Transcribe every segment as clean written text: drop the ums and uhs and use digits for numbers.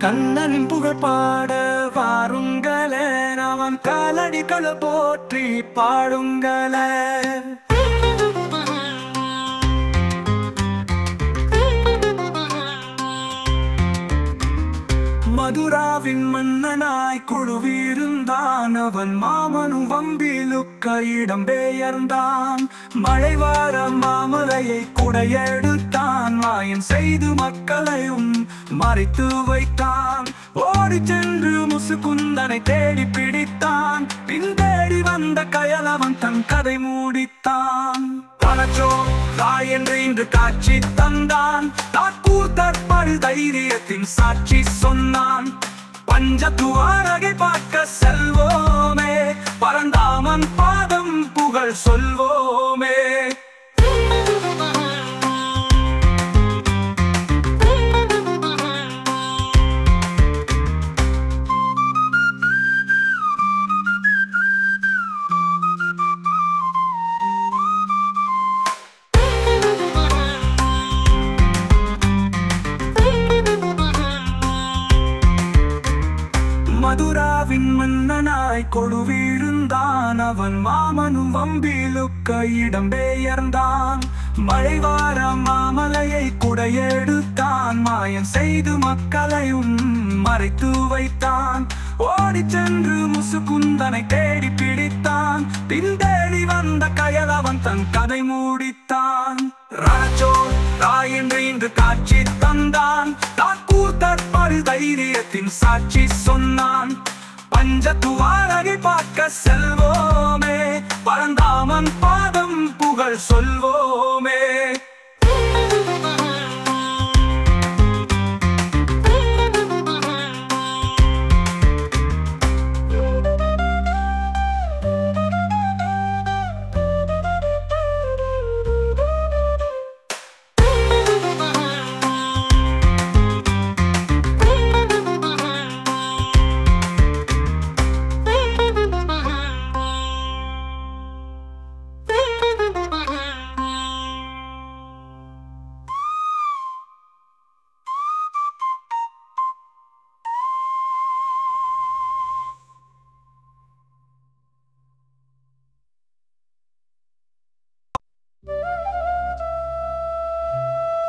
கண்ணனின் புகழ் பாட வாருங்களே, அவன் காலடிகளை போற்றி பாடுங்களே. மதுராவின் மன்னனாய் குழுவிருந்தான், அவன் மாமனும் வம்பிலுக்க இடம்பெயர்ந்தான். மழை வார மாமலையை குடையெடுத்தான், மாயம் செய்து மக்களையும் மறைத்து வைத்தான். ஓடி சென்று முசுகுந்தனை தேடி பிடித்தான், பின் தேடி வந்த கயலவன் தன் கதை மூடித்தான். பணச்சோ தாய் என்று இன்று காட்சி தந்தான், தாக்கூத்தற்பல் தைரியத்தின் சாட்சி சொன்னான். பஞ்சத்துவாரகை பார்க்க செல்வோமே, பரந்தாமன் பாதம் புகழ் சொல்வோமே. மதுராவின் மன்னனாய் கொழுவிருந்தான், அவன் மாமனும் வம்பிலுக்க இடம்பெயர்ந்தான். மழை வார மாமலையை குடையெடுத்தான், மாயம் செய்து மக்களையும் மறைத்து வைத்தான். ஓடி சென்று முசுகுந்தனை தேடி பிடித்தான், பின் தேடி வந்த கயலவன் தன் கதை மூடித்தான். ராஜோ தாய் என்று இன்று காட்சி தந்தான், தாக்கூத்தற்பல் தைரியத்தின் சாட்சி சொன்னான். பஞ்சத்துவாரகை பார்க்க செல்வோமே, பரந்தாமன் பாதம் புகழ் சொல்வோமே.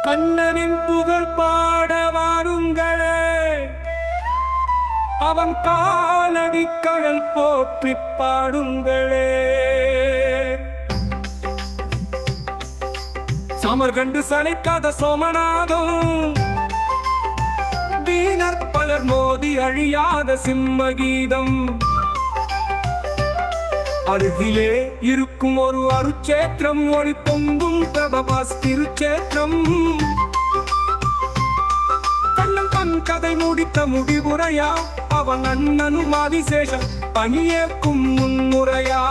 கண்ணனின் புகழ் பாட வாருங்களே, அவன் காலடிகள் போற்றி பாடுங்களே. சமர்கண்டு சளைக்காத சோமநாதம், வீணர் பலர் மோதி அழியாத சிம்மகீதம். அருகிலே இருக்கும் ஒரு அருட்சேத்திரம், ஒளி பொங்கும் பிரபபாஸ் திருச்சேத்திரம். கண்ணன் தன் கதை முடித்த முடிவுரையா, அவன் அண்ணனும் ஆதிசேஷன் பணியேற்கும் முன்முறையா.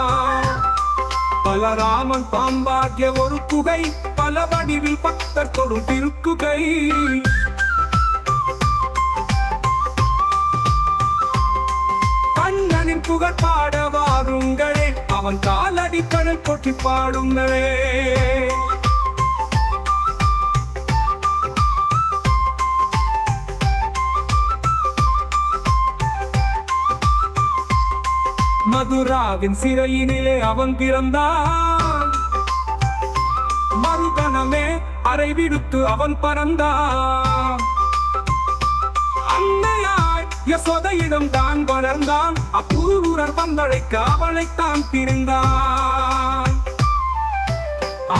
பலராமன் பாம்பாகிய ஒரு குகை, பல வடிவில் பக்தர் தொடும் திருக்குகை. கண்ணனின் புகழ் பாட வாருங்களே, அவன் காலடிகள் போற்றி பாடுங்களே. மதுராவின் சிறையினிலே அவன் பிறந்தான், மறுகணமே அறை விடுத்து அவன் பறந்தான். அன்னையாய் யசோதையிடம் தான் வளர்ந்தான், அப்பூரர் வந்தழைக்க அவளைத்தான் பிரிந்தான்.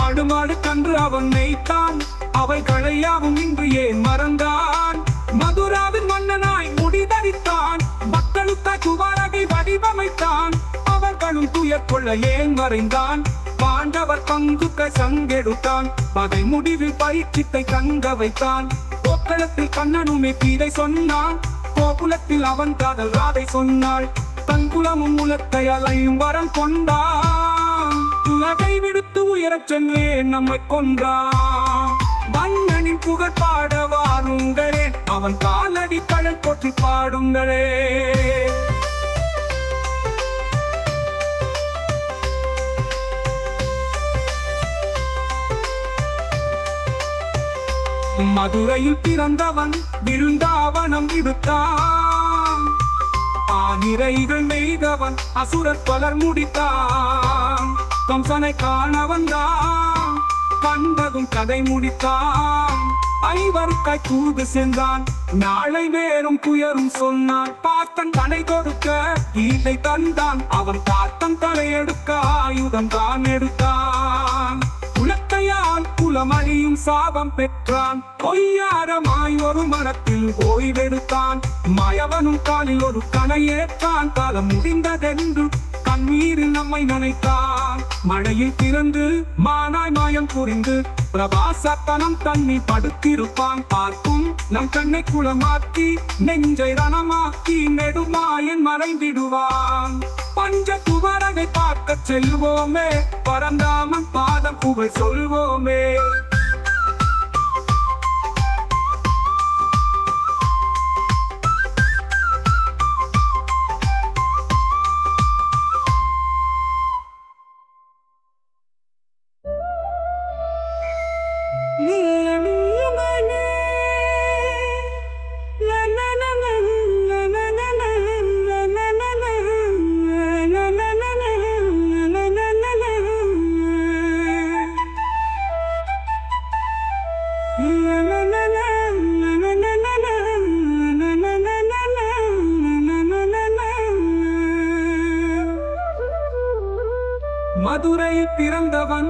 ஆடு மாடு கன்று அவன் மேய்த்தான், அவைகளை யாவும் இன்று ஏன் மறந்தான். மதுராவின் மன்னனாய் முடிதரித்தான், மக்களுக்காய் துவாரகை வடிவமைத்தான். அவர்களும் துயர் கொள்ள ஏன் மறைந்தான், பாண்டவர் பங்குக்க சங்கெடுத்தான். பகை முடிவில் பயிற்சித்தை தங்க வைத்தான், கோக்களத்தில் கண்ணனுமே கீதை சொன்னான். கோகுலத்தில் அவன் காதல் ராதை சொன்னாள், தன் குலமும் உலகத்தை அலையும் வரம் கொண்டான். உலகை விடுத்து உயரச் சென்றே நம்மை கொன்றான். மன்னனின் புகழ் பாட வாருங்களே, அவன் காலடிகள் போற்றி பாடுங்களே. மதுரையில் பிறந்தவன் விருந்தாவனம் விடுத்தான். ஆனிரைகள் நெய்தவன் அசுரர் பலர் முடித்தான். கம்சனை காண வந்தான், கண்டதும் கதை முடித்தான். ஐவருக்காய் தூது சென்றான், நாளை வேறும் துயரும் சொன்னான். பார்த்தன் தலை கொடுக்க ஈட்டை தந்தான், அவன் பார்த்தன் தலையெடுக்க ஆயுதம் தான் எடுத்தான். குலத்தையால் குலமணியும் சாபம் பெற்றான், பொய்யாரமாய் ஒரு மரத்தில் ஓய்வெடுத்தான். மாயவனும் காலில் ஒரு கனை ஏற்றான், காலம் முடிந்ததென்று கண்ணீரில் நம்மை நனைத்தான். மழையில் திறந்து மானாய் மாயம் புரிந்து பிரபாசத்தனம் தண்ணி படுத்திருப்பான். பார்க்கும் நம் கண்ணை குளமாக்கி நெஞ்சை ரணமாக்கி நெடுமாயன் மறைந்திடுவான். பஞ்ச குமரனை பார்க்க செல்வோமே, பரந்தாமன் பாதம் புகழ் சொல்வோமே. மதுரையில் பிறந்தவன்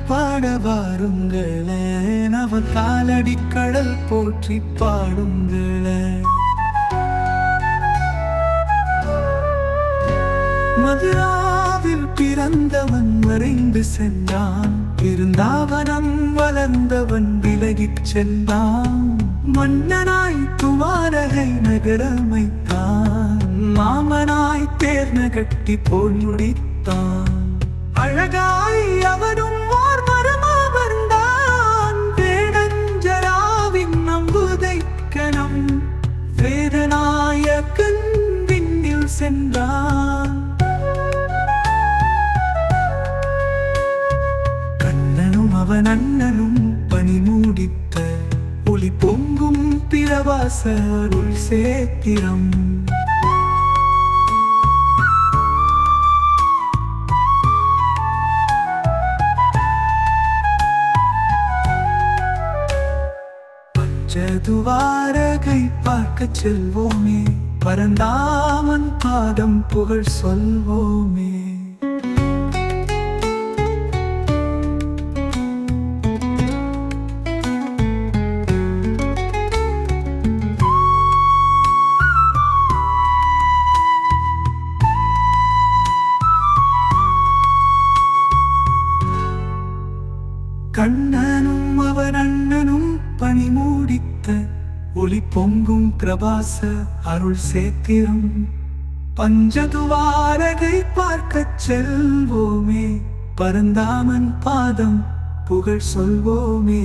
பாட வாருங்களே, அவன் காலடி கடல் போற்றி பாடுங்களே. மதுராவில் பிறந்தவன் மறைந்து சென்றான், பிருந்தாவனம் வளர்ந்தவன் விலகிச் சென்றான். மன்னனாய் துவாரகை நகரமைத்தான், மாமனாய் தேர் நகட்டி போல் முடித்தான். அழகாய் அவனும் ஓர் மரமாவந்தான், வேடஞ்சராவின் நம்புதை கணம் வேதநாயகன் விண்ணில் சென்றான். கண்ணனும் அவன் அண்ணனும் பனி மூடித்த ஒளி பொங்கும் பிரவாச அருள் சேத்திரம். துவாரகை பார்க்க செல்வோமே, பரந்தாமன் பாதம் புகழ் சொல்வோமே. கண்ணனும் அவன் அண்ணனும் பனி மூடித்த ஒளி பொங்கும் பிரபாச அருள் சேத்திரம். பஞ்சதுவாரகை பார்க்க செல்வோமே, பரந்தாமன் பாதம் புகழ் சொல்வோமே.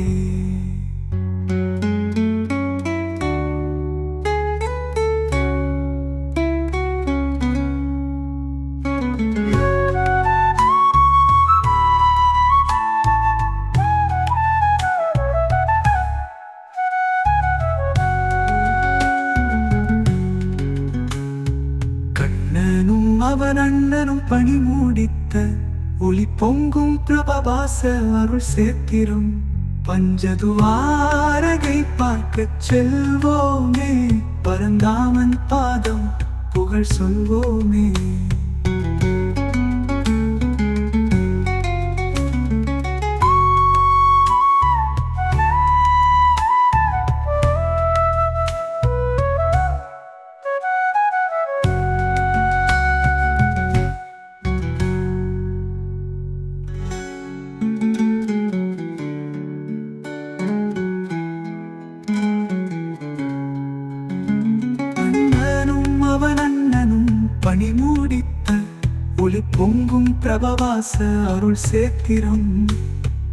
அவன் அண்ணனும் பணி மூடித்த ஒளி பொங்கும் பிரபாச அருள் சேத்திரம். பஞ்சதுவாரகை பார்க்க செல்வோமே, பரந்தாமன் பாதம் புகழ் சொல்வோமே. பனி மூடித்த ஒளி பொங்கும் பிரபாச அருள் சேத்திரம்.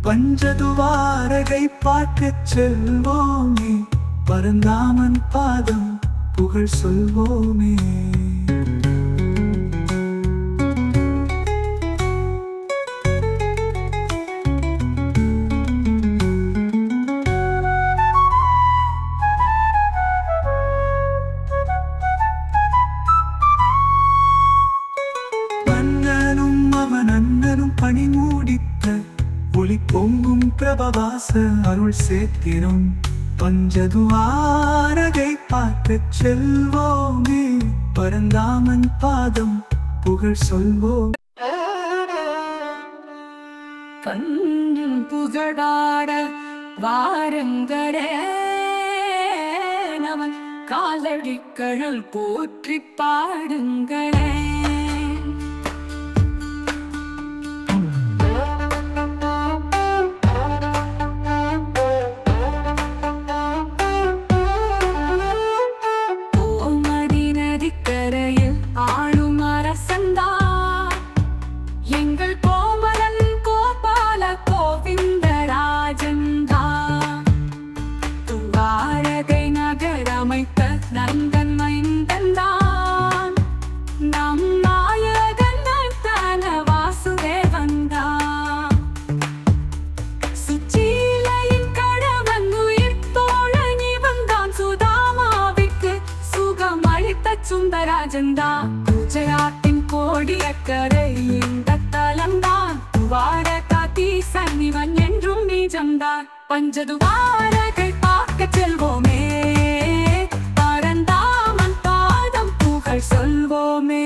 பஞ்சதுவாரகை பார்க்கச் செல்வோமே, பரந்தாமன் பாதம் புகழ் சொல்வோமே. மன்னனும் அவன் அண்ணனும் பணி மூடித்த ஒளி பொங்கும் பிரபவாச அருள் சேத்திரம். பஞ்சதுவாரகை பார்க்கச் செல்வோமே, பரந்தாமன் பாதம் புகழ் சொல்வோம். கண்ணில் புகழாட வாருங்களே, நமன் காலடிக்கழல் போற்றி பாடுங்களே. சுந்தராஜந்தா குஜராத்தின் கோடியக்கரை இந்த தலம்தான். துவாரகாதி சன்னிவன் என்றும் நீஜம்தான். பஞ்சதுவாரகை பார்க்க செல்வோமே, பரந்தாமன் பாதம் புகழ் சொல்வோமே.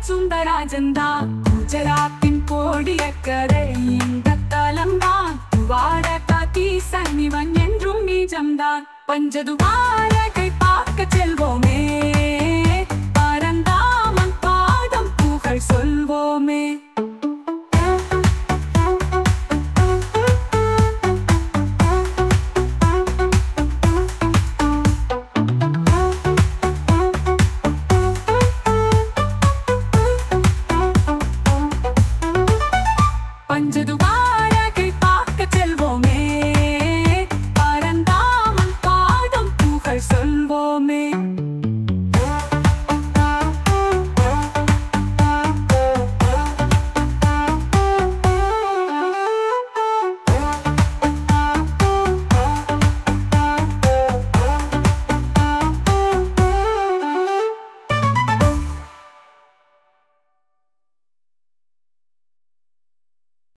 சுந்தராஜந்தா குஜராத்தின் கோடியக்கரை இந்த தலம்தான். துவாரகாதி சன்னிவன் என்றும் நீஜம்தான். பஞ்சதுவாரகை பார்க்க செல்வோமே, பரந்தாமன் பாதம் புகழ் சொல்வோமே. பஞ்சதுவா